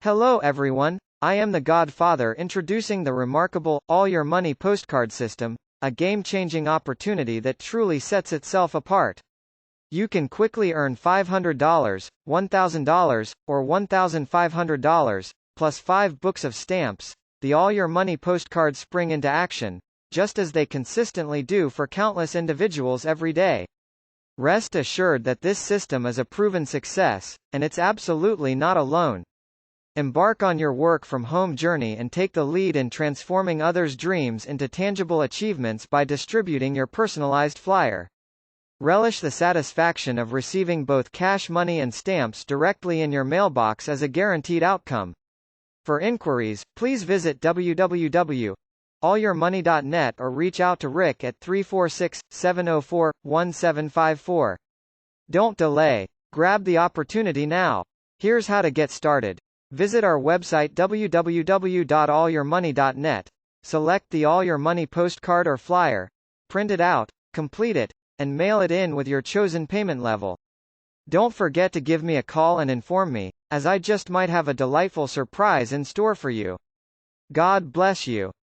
Hello everyone, I am the Godfather introducing the remarkable, All Your Money postcard system, a game-changing opportunity that truly sets itself apart. You can quickly earn $500, $1,000, or $1,500, plus 5 books of stamps. The All Your Money postcards spring into action, just as they consistently do for countless individuals every day. Rest assured that this system is a proven success, and it's absolutely not alone. Embark on your work-from-home journey and take the lead in transforming others' dreams into tangible achievements by distributing your personalized flyer. Relish the satisfaction of receiving both cash money and stamps directly in your mailbox as a guaranteed outcome. For inquiries, please visit www.allyourmoney.net or reach out to Rick at 346-704-1754. Don't delay. Grab the opportunity now. Here's how to get started. Visit our website www.allyourmoney.net, select the All Your Money postcard or flyer, print it out, complete it, and mail it in with your chosen payment level. Don't forget to give me a call and inform me, as I just might have a delightful surprise in store for you. God bless you.